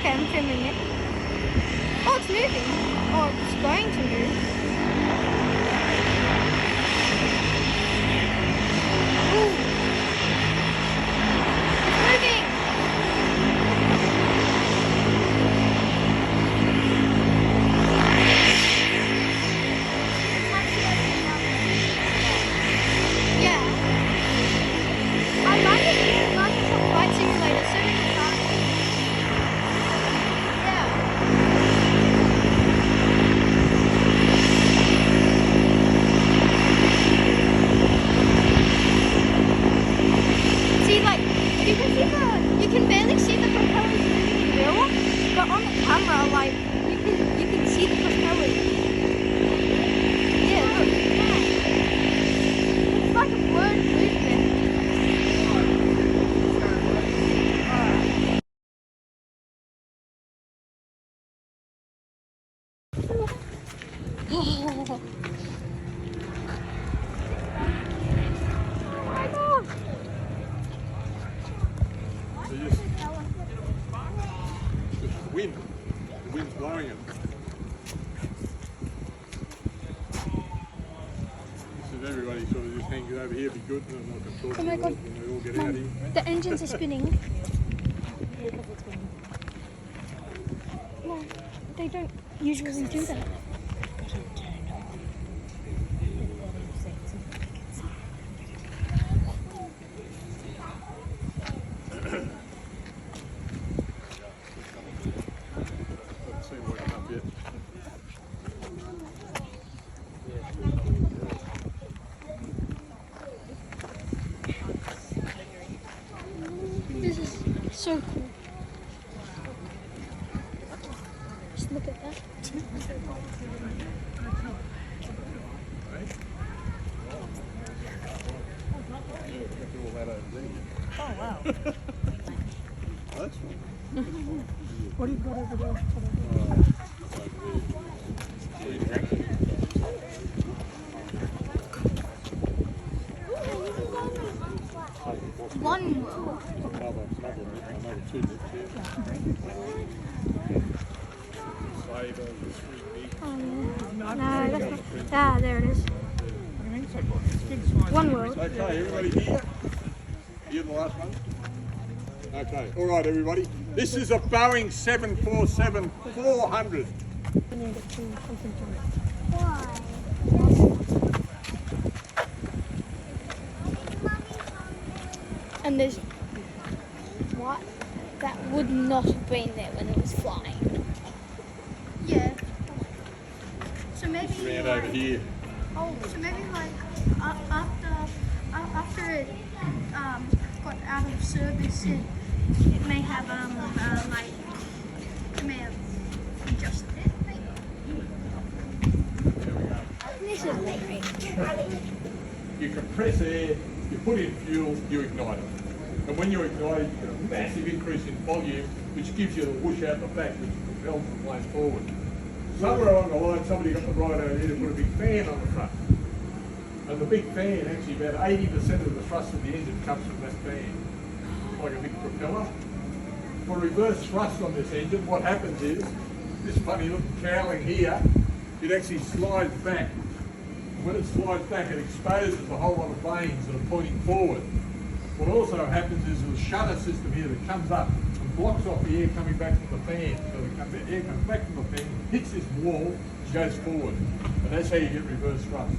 Okay, I'm filming it. Oh, it's moving. Oh, it's going to move. Ooh. It's moving. Yeah. I like it. Like some flight simulator so many times. See, like, you can barely see the propellers moving in real life, but on the camera, like, you can see the propellers. Yeah, look. It's like a blurred movement. Oh. My God. Just wind. The wind's blowing it. So if everybody sort of just hangs over here, be good, and then I can talk Oh my to God. them when we all get out here. The engines are spinning. No, they don't usually do that. Doesn't seem working up yet. This is so cool. Just look at that. Oh wow. That's fine. What do you got over there? One world. Another two bits here. Sabre, this big. Oh, yeah. No, that's not. Ah, there it is. One world. Okay, everybody here? You the last one? Okay, all right, everybody. This is a Boeing 747-400. Why? And there's what? That would not have been there when it was flying. Yeah. So maybe Round over here. Oh, so maybe like after it got out of service, it may have like it may have adjusted it. This is great. You compress air, you put in fuel, you ignite it. And when you ignite it, you get a massive increase in volume, which gives you the whoosh out the back, which propels the plane forward. Somewhere along the line, somebody got the right idea to put a big fan on the front. And the big fan, actually about 80% of the thrust of the engine comes from that fan, like a big propeller. For reverse thrust on this engine, what happens is, this funny little cowling here, it actually slides back. When it slides back, it exposes a whole lot of vanes that are pointing forward. What also happens is there's a shutter system here that comes up and blocks off the air coming back from the fan. So the air comes back from the fan, hits this wall, and goes forward. And that's how you get reverse thrust.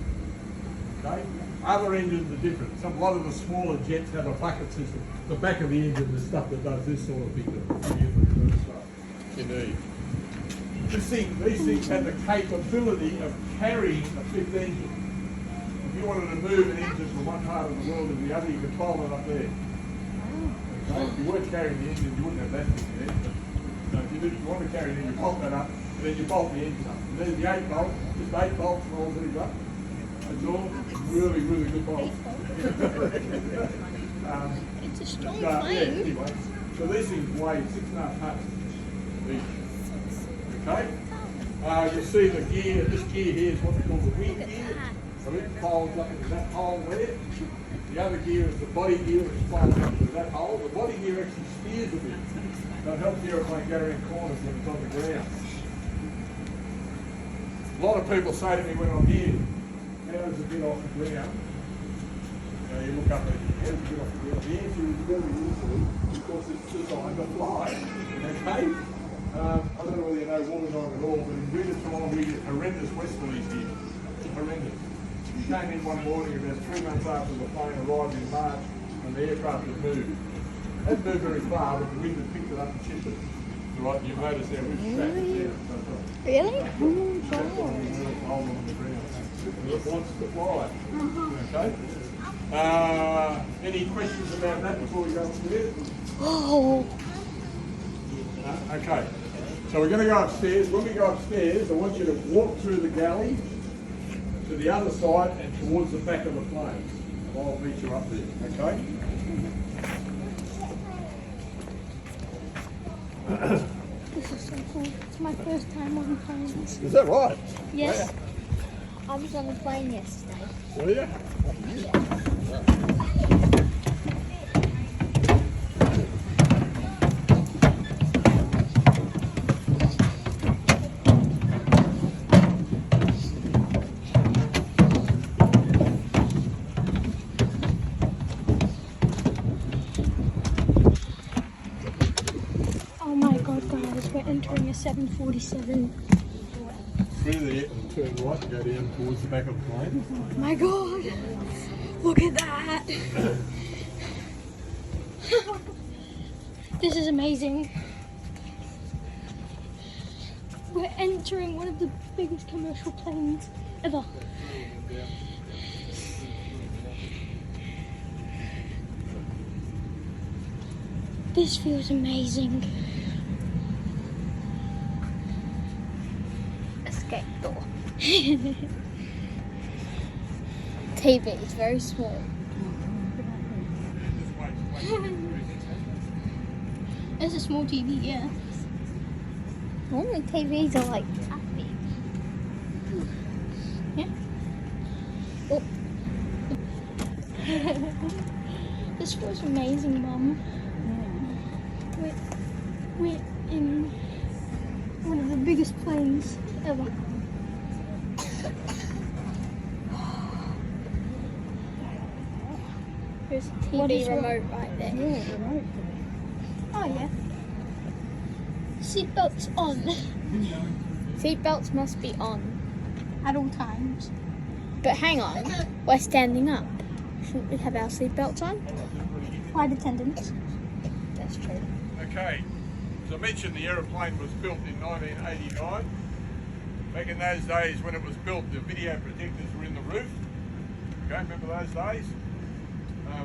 Okay? Other engines are different. A lot of the smaller jets have a bucket system. The back of the engine is stuff that does this sort of thing to give you the reverse thrust you need. These things have the capability of carrying a fifth engine. If you wanted to move an engine from one part of the world to the other, you could fold it up there. Okay? If you weren't carrying the engine, you wouldn't have that thing there. So if you want to carry it, you bolt that up, and then you bolt the engine up. And there's the 8 bolt, just 8 bolts and all these up. That's all. Really, really good bolts. It's a strong Yeah, plane. anyway, so these things weigh 6.5 tons each. Okay? You'll see the gear, this gear here is what we call the wing gear. So it folds up into that hole there. The other gear is the body gear, which folds up through that hole. The body gear actually steers a bit, so it helps the aeroplane go around corners when it's on the ground. A lot of people say to me when I'm here, how's a bit off the ground? You know, you look up at how's a bit off the ground. The answer is very easily because it's designed to fly. Okay? I don't know whether you know Wollongong at all, but in winter time we get horrendous westerlies here. Horrendous. We came in one morning about 3 months after the plane arrived in March and the aircraft had moved. It hadn't moved very far, but the wind had picked it up and chipped it. Right, you notice there, we've tracked it down. Really? It wants to fly. Okay? Any questions about that before we go upstairs? Oh. Okay. So we're going to go upstairs. When we go upstairs, I want you to walk through the galley to the other side and towards the back of the plane. I'll meet you up there. Okay? This is so cool. It's my first time on planes. Is that right? Yes. I was on a plane yesterday. Were you? Oh my god, guys, we're entering a 747. Through there and turn right and go down towards the back of the plane. Oh my god, look at that. This is amazing. We're entering one of the biggest commercial planes ever. This feels amazing. Escape door. TV is very small. It's a small TV, yeah. Normally TVs are like that big. Yeah. Oh. This feels amazing, Mum. We're in one of the biggest planes ever. There's a TV remote right there. Yeah, remote. Oh yeah. Seatbelts on. Seatbelts must be on at all times. But hang on, we're standing up. Shouldn't we have our seatbelts on? Flight attendants. That's true. Okay, as I mentioned, the aeroplane was built in 1989. Back in those days when it was built, the video projectors were in the roof. Okay, remember those days?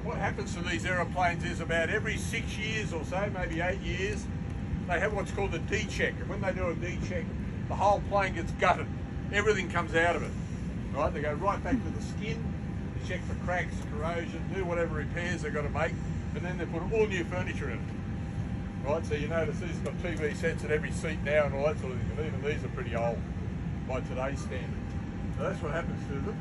What happens to these aeroplanes is about every 6 years or so, maybe 8 years, they have what's called a D-check. And when they do a D-check, the whole plane gets gutted. Everything comes out of it. Right? They go right back to the skin, they check for cracks, corrosion, do whatever repairs they've got to make, and then they put all new furniture in it. Right, so you notice these have got TV sets at every seat now and all that sort of thing, and even these are pretty old by today's standards. So that's what happens to them.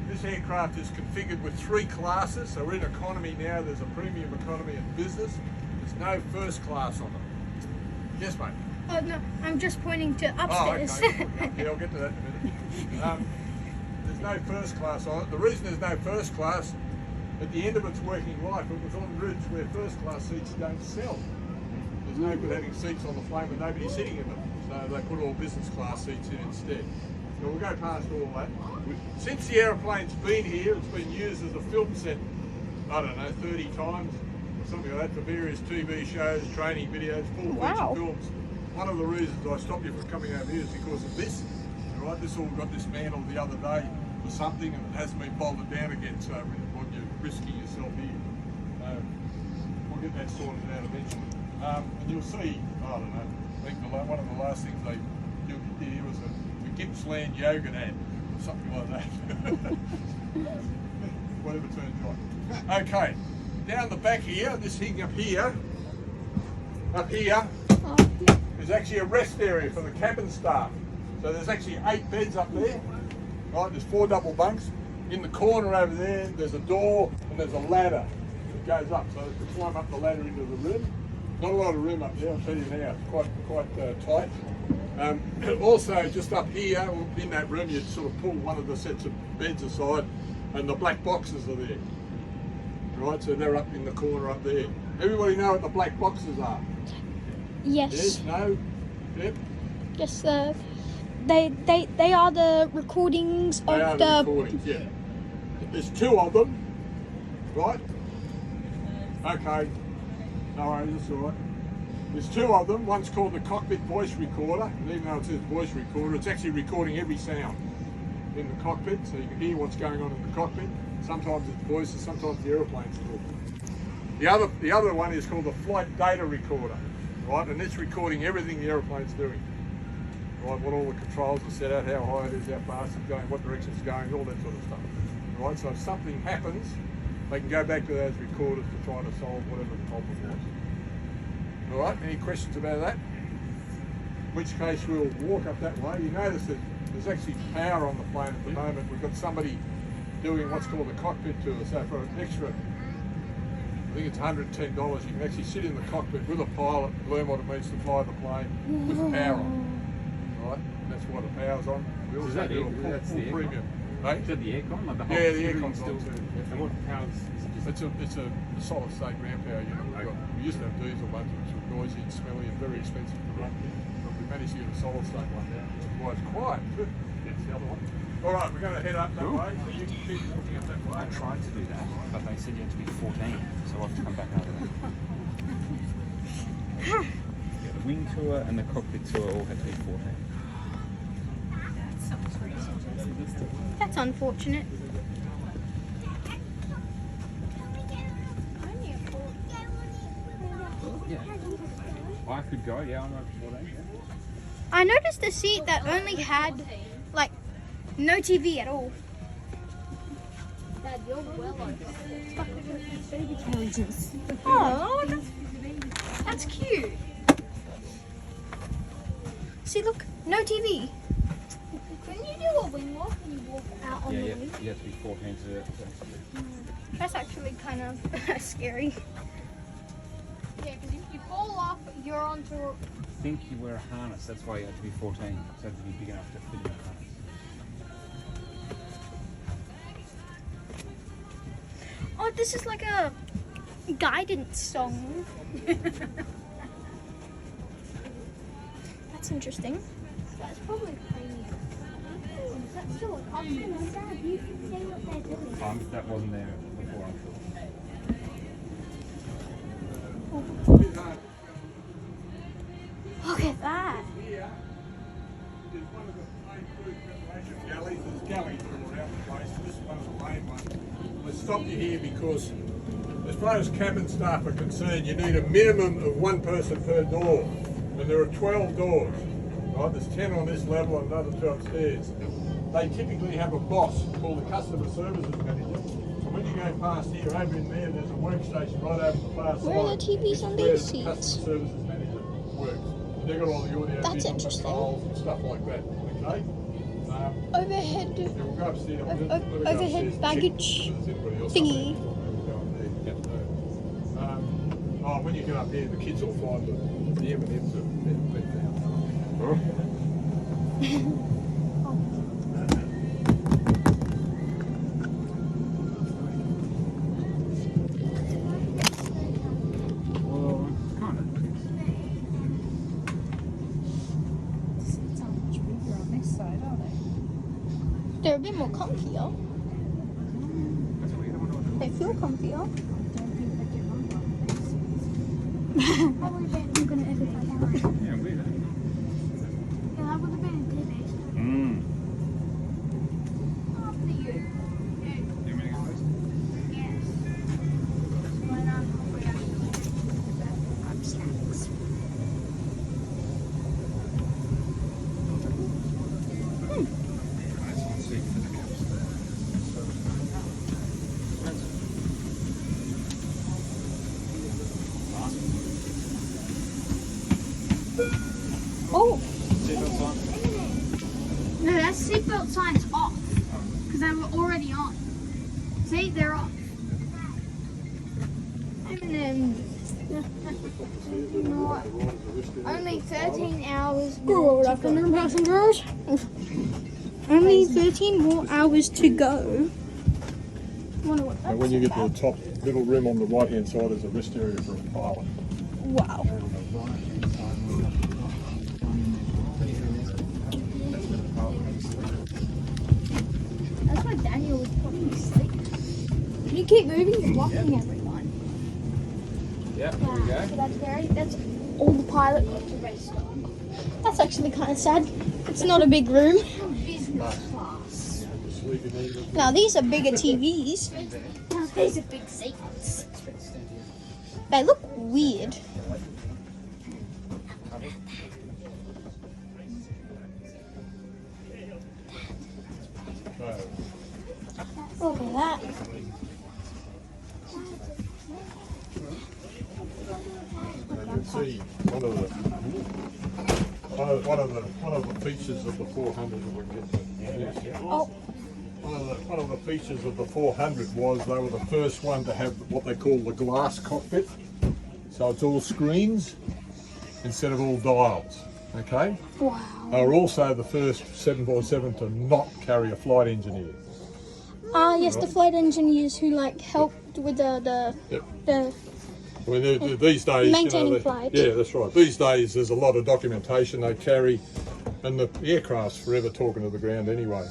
This aircraft is configured with 3 classes, so we're in economy now. There's a premium economy and business. There's no first class on them. Yes, mate? Oh no, I'm just pointing to upstairs. Oh, okay. Yeah, I'll get to that in a minute. There's no first class on it. The reason there's no first class, at the end of its working life, it was on routes where first class seats don't sell. There's no good having seats on the plane with nobody sitting in them, so they put all business class seats in instead. So we'll go past all that. Since the aeroplane's been here, it's been used as a film set, I don't know, 30 times or something like that for various TV shows, training videos, full feature films. One of the reasons I stopped you from coming over here is because of this. All right, this all got dismantled the other day for something and it hasn't been bolted down again, so when you're risking yourself here. We'll get that sorted out eventually. And you'll see, I don't know, I think one of the last things they did here was a Gippsland yogurt ad or something like that. Whatever turns right. Okay, down the back here, this thing up here is actually a rest area for the cabin staff. So there's actually 8 beds up there. Right, there's 4 double bunks. in the corner over there, there's a door and there's a ladder that goes up, so you can climb up the ladder into the room. Not a lot of room up there, I'll tell you now, it's quite tight. Also, just up here in that room, you'd sort of pull one of the sets of beds aside and the black boxes are there. Right, so they're up in the corner up there. Everybody know what the black boxes are? Yes. Yes, no? Yep. Yes, they are the recordings They are of the the. recordings, yeah. There's two of them, right? Okay, no worries, that's all right. There's two of them. One's called the cockpit voice recorder, and even though it says voice recorder, it's actually recording every sound in the cockpit, so you can hear what's going on in the cockpit. Sometimes it's voices, sometimes the aeroplane's talking. The other one is called the flight data recorder, right? And it's recording everything the aeroplane's doing. Right, what all the controls are set out, how high it is, how fast it's going, what direction it's going, all that sort of stuff. Right, so if something happens, they can go back to those recorders to try to solve whatever the problem was. All right, any questions about that? In which case we'll walk up that way. You notice that there's actually power on the plane at the moment. We've got somebody doing what's called a cockpit tour. So for an extra, I think it's $110, you can actually sit in the cockpit with a pilot and learn what it means to fly the plane with power on. Right, and that's why the power's on. We also do a full premium. Right? Is that the aircon? Like the whole Yeah, the aircon's on too. And what powers is it? It's a solid state ground power unit. We used to have diesel ones which were noisy and smelly and very expensive to run. But we managed to get a solid state one now, which is why it's quiet. That's the other one. All right, we're going to head up that way. So you can keep looking up that way. I tried to do that, but they said you had to be 14, so I'll have to come back over that. Yeah, the wing tour and the cockpit tour all had to be 14. That's unfortunate. Yeah. I could go, yeah, I'm over 14. Yeah. I noticed a seat that only had like no TV at all. Dad, you're well over. Oh, that's cute. See, look, no TV. Couldn't you do a wing walk and you walk out on Yeah, the yeah, wing? you have to be 14 to do it. That's actually kind of scary. Yeah, because if you fall off, you're onto. I think you wear a harness, that's why you have to be 14. So you have to be big enough to fit in a harness. Oh, this is like a guidance song. That's interesting. That's probably premium. That's still a option. Dad, you should say what they're doing. That wasn't there before, I'm sure. Look at that. Here is one of the main crew preparation galleys. There's galleys throughout the place. This is one of the main ones. I stopped you here because as far as cabin staff are concerned, you need a minimum of one person per door. And there are 12 doors. Right? There's 10 on this level and another 2 upstairs. They typically have a boss called the customer services manager. So when you go past here, over in there, there's a workstation right over the far side. Where are the TVs on Where these the seats? customer services manager works. They've got all the audio, That's visual interesting. controls and stuff like that. Okay? Overhead Yeah, we'll go upstairs. overhead baggage thingy. When you get up here, the kids will find the M&Ms are let down. Well, kind of. Seats are much bigger on this side, aren't they? They're a bit more comfier. That's weird. I wonder what They feel comfier. I don't think they get longer. Probably better than gonna ever find out. Yeah, weird. Yeah, that would have been a good base. After you. You mean it's Yes. When I'm halfway up I'm snacks. That's one seat for the caps. Oh, Seatbelts on. No, that seatbelt sign's off. Because they were already on. See, they're off. Only 13 hours. Good afternoon, passengers. Only 13 more hours to go. And when you get to the top little room on the right hand side, there's a rest area for a pilot. Wow. That's why Daniel was probably asleep. You keep moving, you're blocking everyone. Yeah, there we go. So that's all the pilot got to rest on. That's actually kind of sad. It's not a big room. Business class. Now these are bigger TVs. Now these are big seats. They look weird. Look at that. And you'll see one of the features of the 400 that we get to. Yes. Oh, One of the features of the 400 was they were the first one to have what they call the glass cockpit. So it's all screens instead of all dials. Okay. wow. They were also the first 747 to not carry a flight engineer. Yes, the flight engineers who like helped with the I mean, these days, maintaining flight. Yeah, that's right. These days, there's a lot of documentation they carry, and the aircraft's forever talking to the ground anyway.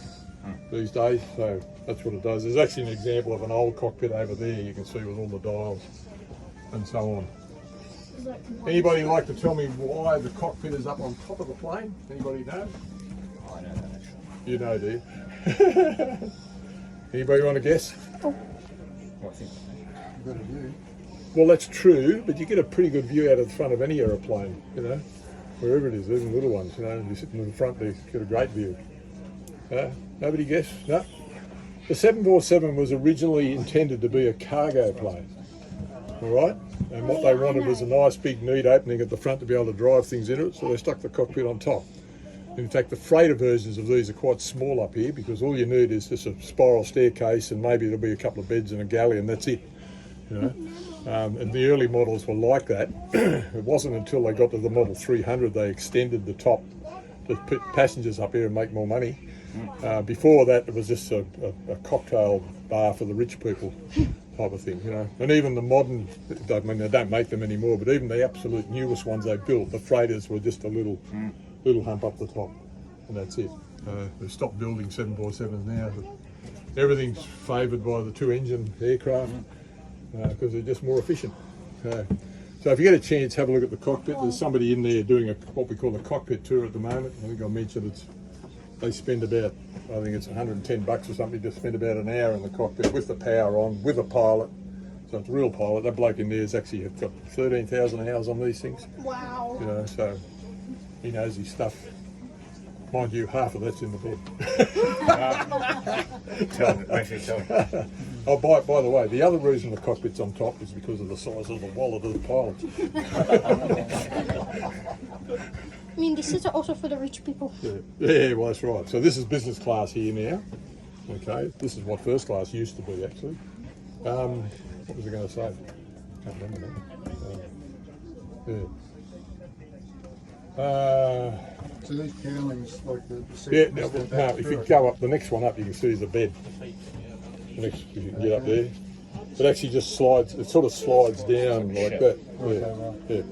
These days, so that's what it does. There's actually an example of an old cockpit over there. You can see with all the dials and so on. Anybody like to tell me why the cockpit is up on top of the plane? Anybody know? I know that actually. You know, do you? Anybody want to guess? Well, I think Well, that's true, but you get a pretty good view out of the front of any aeroplane, you know, wherever it is, even little ones, you know, you sit in the front there, you get a great view. Nobody guessed? No? The 747 was originally intended to be a cargo plane, all right? And what they wanted was a nice big neat opening at the front to be able to drive things into it, so they stuck the cockpit on top. In fact, the freighter versions of these are quite small up here because all you need is just a spiral staircase and maybe there'll be a couple of beds and a galley and that's it, you know. And the early models were like that. It wasn't until they got to the Model 300 they extended the top to put passengers up here and make more money. Before that, it was just a cocktail bar for the rich people type of thing, you know. And even the modern, I mean, they don't make them anymore, but even the absolute newest ones they built, the freighters were just a little hump up the top, and that's it. They've stopped building 747s now. But everything's favoured by the two-engine aircraft because they're just more efficient. So if you get a chance, have a look at the cockpit. There's somebody in there doing what we call a cockpit tour at the moment. I think I mentioned they spend about, I think it's $110 or something to spend about an hour in the cockpit with the power on, with a pilot. So it's a real pilot. That bloke in there has actually got 13,000 hours on these things. Wow. You know, so he knows his stuff. Mind you, half of that's in the bed. make sure you tell me. Oh, by the way, the other reason the cockpit's on top is because of the size of the wallet of the pilot. I mean, this is also for the rich people. Yeah, well, that's right. So this is business class here now. Okay, this is what first class used to be, actually. What was I going to say? Can't remember now. So these cowlings, like the Yeah, no, if you go up, the next one up, you can see is a bed. The next, if you can get up there. It actually just slides, it sort of slides down like that. Yeah.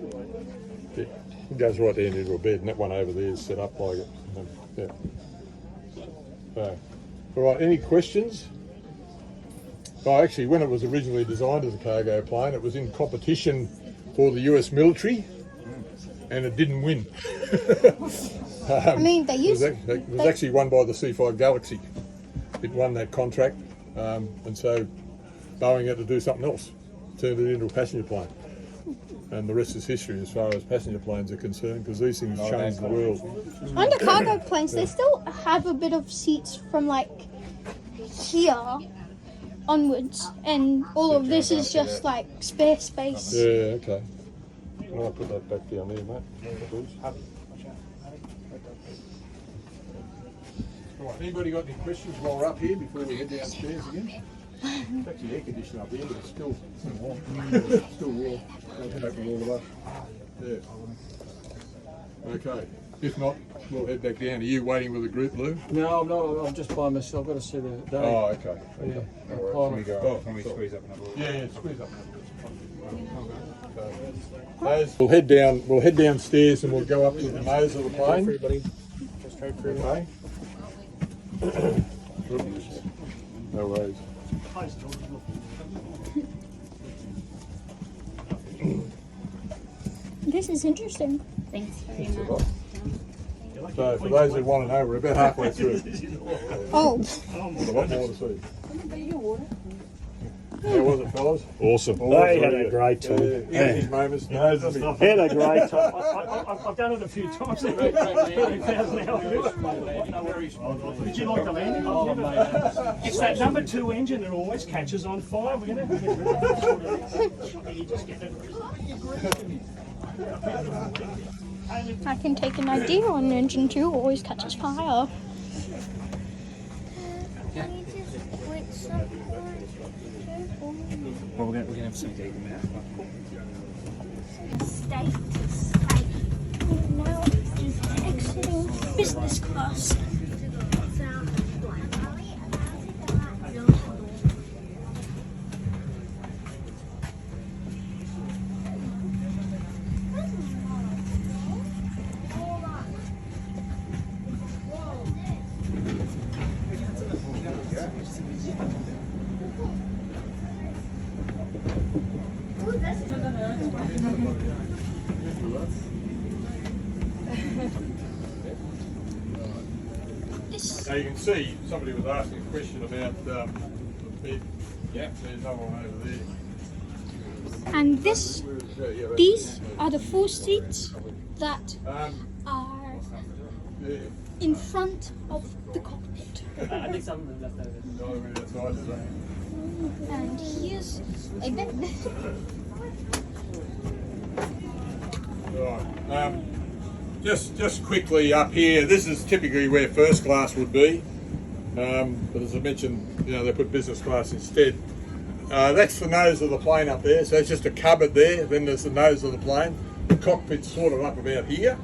It goes right down into a bed, and that one over there is set up like it. Yeah. So, all right, any questions? Oh, actually, when it was originally designed as a cargo plane, it was in competition for the US military, and it didn't win. I mean, they used it was actually won by the C5 Galaxy. It won that contract, and so Boeing had to do something else, turned it into a passenger plane. And the rest is history as far as passenger planes are concerned, because these things change the world. under cargo planes, they still have a bit of seats from like here onwards, and all of this is just like spare space. Yeah, okay. I'll put that back down there, mate. Right, anybody got any questions while we're up here before we head downstairs again? It's actually air conditioning up here, but it's still warm. Still warm. Don't happen all of us. Yeah. Okay. If not, we'll head back down. Are you waiting with the group, Lou? No, I'm not. I'm just by myself. I've got to see the day. Oh, okay. Yeah. Can we go? Can we squeeze up another? Yeah, squeeze up. We'll head down. We'll head downstairs and we'll go up to the nose of the plane. Everybody, just straight through. Okay. No worries. This is interesting. Thanks very much. So for those who want to know, we're about halfway through. Oh, There's a lot more to see. How was it, fellas? Awesome. They had a great time. Yeah, his moments. Had a great time. I've done it a few times. 30,000 hours. Did you like the landing? Oh, mate. It's that number 2 engine that always catches on fire. We're going to have to get rid of that. You just get it. I can take an idea on engine 2 always catches fire. Can you just wait some Well, we're gonna have some data now. state to state. Now it's just exiting business class. Now you can see somebody was asking a question about the bed. Yeah, there's another one over there. And this, these are the 4 seats that are in front of the cockpit. I think some of them left over. And here's a bed. Right. Just quickly up here, this is typically where first class would be, but as I mentioned, they put business class instead. That's the nose of the plane up there, so it's just a cupboard there, then there's the nose of the plane. The cockpit's sort of up about here,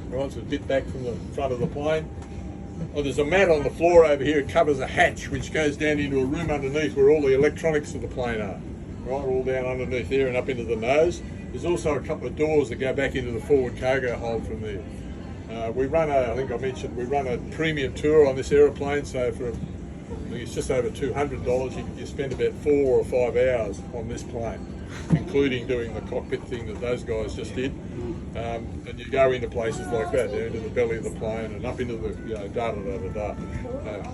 right, so a bit back from the front of the plane. Oh, there's a mat on the floor over here, it covers a hatch which goes down into a room underneath where all the electronics of the plane are, right, all down underneath there and up into the nose. There's also a couple of doors that go back into the forward cargo hold from there. We run I think I mentioned, we run a premium tour on this aeroplane, so for, I think it's just over $200, you spend about 4 or 5 hours on this plane, including doing the cockpit thing that those guys just did. And you go into places like that, into the belly of the plane and up into the, da da da da da.